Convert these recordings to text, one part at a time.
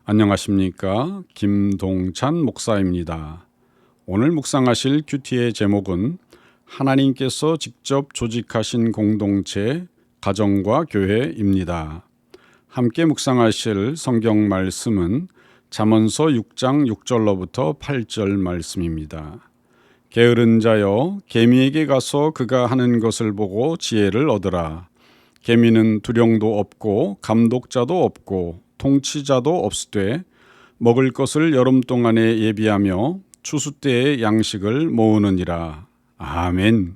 안녕하십니까? 김동찬 목사입니다. 오늘 묵상하실 큐티의 제목은 하나님께서 직접 조직하신 공동체, 가정과 교회입니다. 함께 묵상하실 성경 말씀은 잠언서 6장 6절로부터 8절 말씀입니다. 게으른 자여, 개미에게 가서 그가 하는 것을 보고 지혜를 얻으라. 개미는 두령도 없고 감독자도 없고 통치자도 없으되 먹을 것을 여름 동안에 예비하며 추수 때의 양식을 모으느니라. 아멘.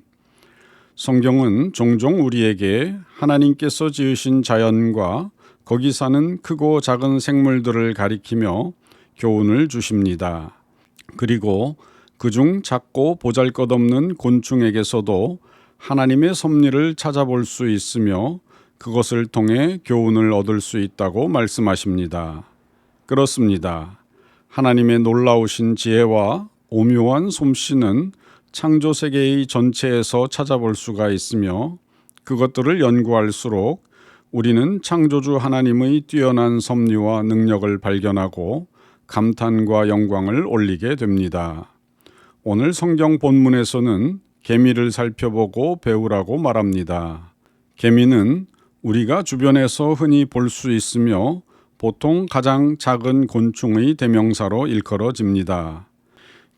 성경은 종종 우리에게 하나님께서 지으신 자연과 거기 사는 크고 작은 생물들을 가리키며 교훈을 주십니다. 그리고 그중 작고 보잘것없는 곤충에게서도 하나님의 섭리를 찾아볼 수 있으며 그것을 통해 교훈을 얻을 수 있다고 말씀하십니다. 그렇습니다. 하나님의 놀라우신 지혜와 오묘한 솜씨는 창조 세계의 전체에서 찾아볼 수가 있으며 그것들을 연구할수록 우리는 창조주 하나님의 뛰어난 섭리와 능력을 발견하고 감탄과 영광을 올리게 됩니다. 오늘 성경 본문에서는 개미를 살펴보고 배우라고 말합니다. 개미는 우리가 주변에서 흔히 볼 수 있으며 보통 가장 작은 곤충의 대명사로 일컬어집니다.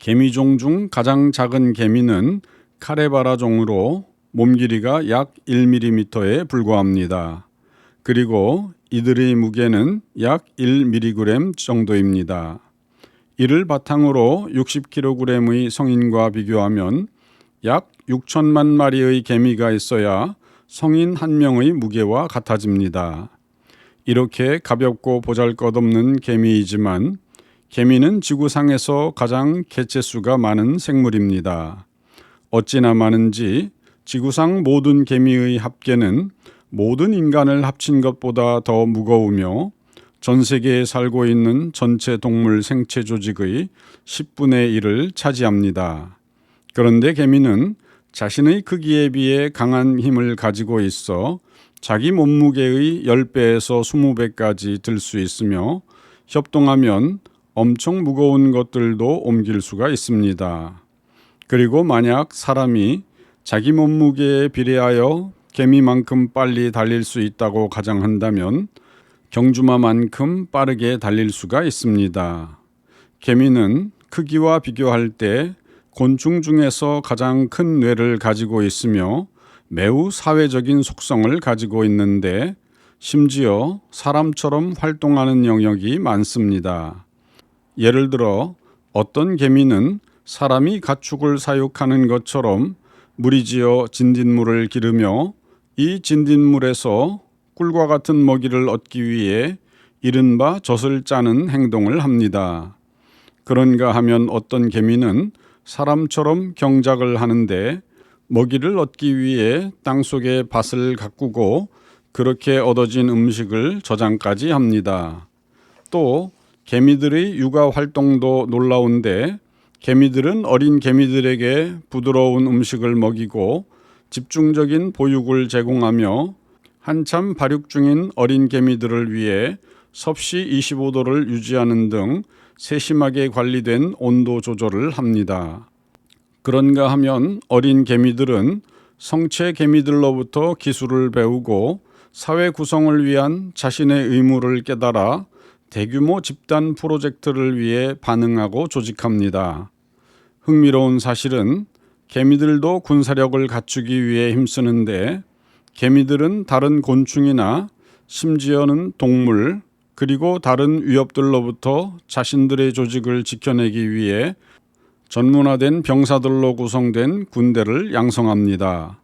개미종 중 가장 작은 개미는 카레바라 종으로 몸 길이가 약 1mm에 불과합니다. 그리고 이들의 무게는 약 1mg 정도입니다. 이를 바탕으로 60kg의 성인과 비교하면 약 6천만 마리의 개미가 있어야 성인 한 명의 무게와 같아집니다. 이렇게 가볍고 보잘것없는 개미이지만 개미는 지구상에서 가장 개체수가 많은 생물입니다. 어찌나 많은지 지구상 모든 개미의 합계는 모든 인간을 합친 것보다 더 무거우며 전 세계에 살고 있는 전체 동물 생체 조직의 10분의 1을 차지합니다. 그런데 개미는 자신의 크기에 비해 강한 힘을 가지고 있어 자기 몸무게의 10배에서 20배까지 들 수 있으며 협동하면 엄청 무거운 것들도 옮길 수가 있습니다. 그리고 만약 사람이 자기 몸무게에 비례하여 개미만큼 빨리 달릴 수 있다고 가정한다면 경주마만큼 빠르게 달릴 수가 있습니다. 개미는 크기와 비교할 때 곤충 중에서 가장 큰 뇌를 가지고 있으며 매우 사회적인 속성을 가지고 있는데 심지어 사람처럼 활동하는 영역이 많습니다. 예를 들어 어떤 개미는 사람이 가축을 사육하는 것처럼 무리지어 진딧물을 기르며 이 진딧물에서 꿀과 같은 먹이를 얻기 위해 이른바 젖을 짜는 행동을 합니다. 그런가 하면 어떤 개미는 사람처럼 경작을 하는데 먹이를 얻기 위해 땅속에 밭을 가꾸고 그렇게 얻어진 음식을 저장까지 합니다. 또 개미들의 육아 활동도 놀라운데 개미들은 어린 개미들에게 부드러운 음식을 먹이고 집중적인 보육을 제공하며 한참 발육 중인 어린 개미들을 위해 섭씨 25도를 유지하는 등 세심하게 관리된 온도 조절을 합니다. 그런가 하면 어린 개미들은 성체 개미들로부터 기술을 배우고 사회 구성을 위한 자신의 의무를 깨달아 대규모 집단 프로젝트를 위해 반응하고 조직합니다. 흥미로운 사실은 개미들도 군사력을 갖추기 위해 힘쓰는데 개미들은 다른 곤충이나 심지어는 동물 그리고 다른 위협들로부터 자신들의 조직을 지켜내기 위해 전문화된 병사들로 구성된 군대를 양성합니다.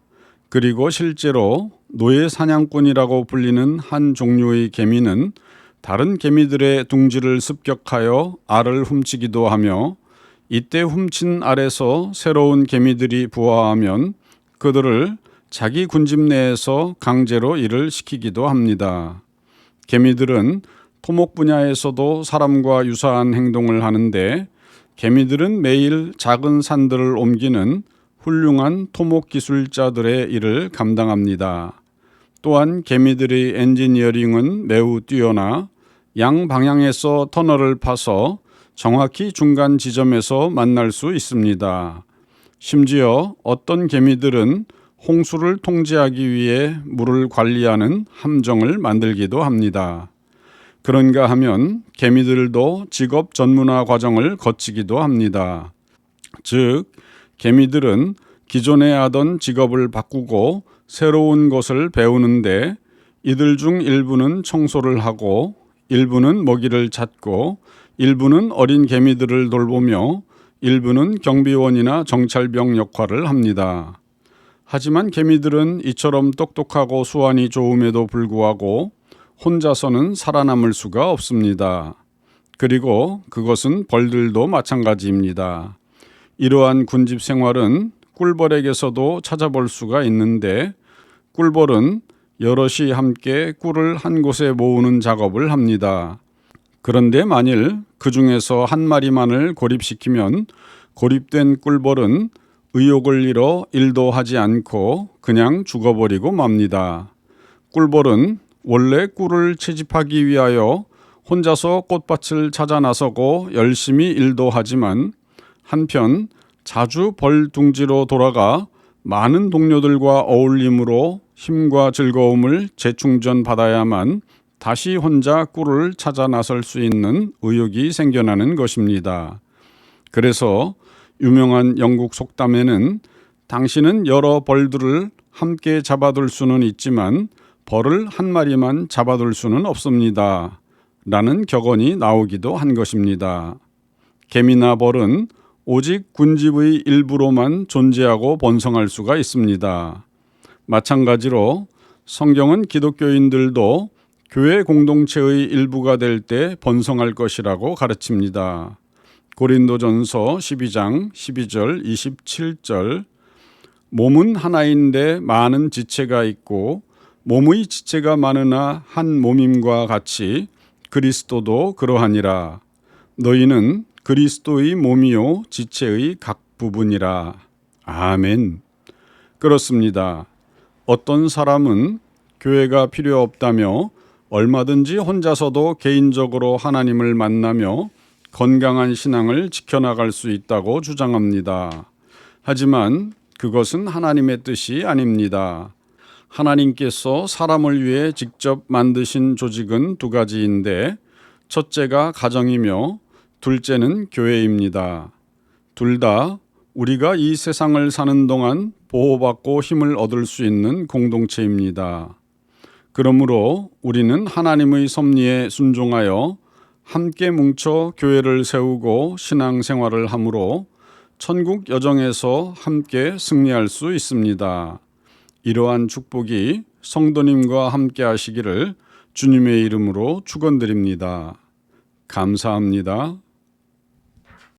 그리고 실제로 노예 사냥꾼이라고 불리는 한 종류의 개미는 다른 개미들의 둥지를 습격하여 알을 훔치기도 하며 이때 훔친 알에서 새로운 개미들이 부화하면 그들을 자기 군집 내에서 강제로 일을 시키기도 합니다. 개미들은 토목 분야에서도 사람과 유사한 행동을 하는데 개미들은 매일 작은 산들을 옮기는 훌륭한 토목 기술자들의 일을 감당합니다. 또한 개미들의 엔지니어링은 매우 뛰어나 양방향에서 터널을 파서 정확히 중간 지점에서 만날 수 있습니다. 심지어 어떤 개미들은 홍수를 통제하기 위해 물을 관리하는 함정을 만들기도 합니다. 그런가 하면 개미들도 직업 전문화 과정을 거치기도 합니다. 즉, 개미들은 기존에 하던 직업을 바꾸고 새로운 것을 배우는데 이들 중 일부는 청소를 하고 일부는 먹이를 찾고 일부는 어린 개미들을 돌보며 일부는 경비원이나 정찰병 역할을 합니다. 하지만 개미들은 이처럼 똑똑하고 수완이 좋음에도 불구하고 혼자서는 살아남을 수가 없습니다. 그리고 그것은 벌들도 마찬가지입니다. 이러한 군집 생활은 꿀벌에게서도 찾아볼 수가 있는데 꿀벌은 여럿이 함께 꿀을 한 곳에 모으는 작업을 합니다. 그런데 만일 그 중에서 한 마리만을 고립시키면 고립된 꿀벌은 의욕을 잃어 일도 하지 않고 그냥 죽어버리고 맙니다. 꿀벌은 원래 꿀을 채집하기 위하여 혼자서 꽃밭을 찾아 나서고 열심히 일도 하지만 한편 자주 벌 둥지로 돌아가 많은 동료들과 어울림으로 힘과 즐거움을 재충전 받아야만 다시 혼자 꿀을 찾아 나설 수 있는 의욕이 생겨나는 것입니다. 그래서 유명한 영국 속담에는 당신은 여러 벌들을 함께 잡아둘 수는 있지만 벌을 한 마리만 잡아둘 수는 없습니다. 라는 격언이 나오기도 한 것입니다. 개미나 벌은 오직 군집의 일부로만 존재하고 번성할 수가 있습니다. 마찬가지로 성경은 기독교인들도 교회 공동체의 일부가 될 때 번성할 것이라고 가르칩니다. 고린도전서 12장 12절 27절 몸은 하나인데 많은 지체가 있고 몸의 지체가 많으나 한 몸임과 같이 그리스도도 그러하니라. 너희는 그리스도의 몸이요 지체의 각 부분이라. 아멘. 그렇습니다. 어떤 사람은 교회가 필요 없다며 얼마든지 혼자서도 개인적으로 하나님을 만나며 건강한 신앙을 지켜나갈 수 있다고 주장합니다. 하지만 그것은 하나님의 뜻이 아닙니다. 하나님께서 사람을 위해 직접 만드신 조직은 두 가지인데 첫째가 가정이며 둘째는 교회입니다. 둘 다 우리가 이 세상을 사는 동안 보호받고 힘을 얻을 수 있는 공동체입니다. 그러므로 우리는 하나님의 섭리에 순종하여 함께 뭉쳐 교회를 세우고 신앙생활을 함으로 천국 여정에서 함께 승리할 수 있습니다. 이러한 축복이 성도님과 함께 하시기를 주님의 이름으로 축원드립니다. 감사합니다.